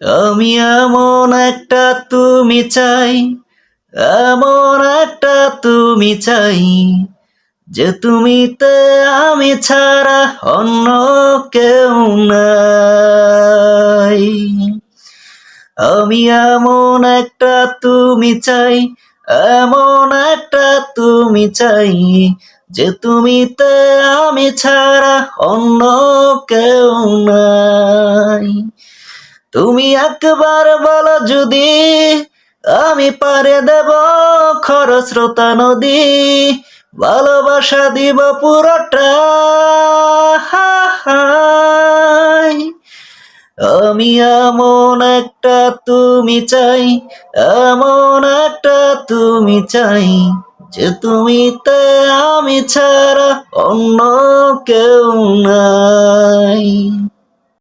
আমি এমন একটা তুমি চাই, এমন একটা তুমি চাই, যে তুমিতে আমি ছাড়া অন্য কেউ নাই। আমি এমন একটা তুমি চাই, এমন একটা তুমি চাই, যে তুমিতে আমি ছাড়া অন্য কেউ নাই। তুমি একবার বলো যদি, আমি পারে দেব খরস্রোতা নদী, ভালোবাসা দিব পুরোটা। আমি এমন একটা তুমি চাই, এমন একটা তুমি চাই, যে তুমিতে আমি ছাড়া অন্য কেউ নাই।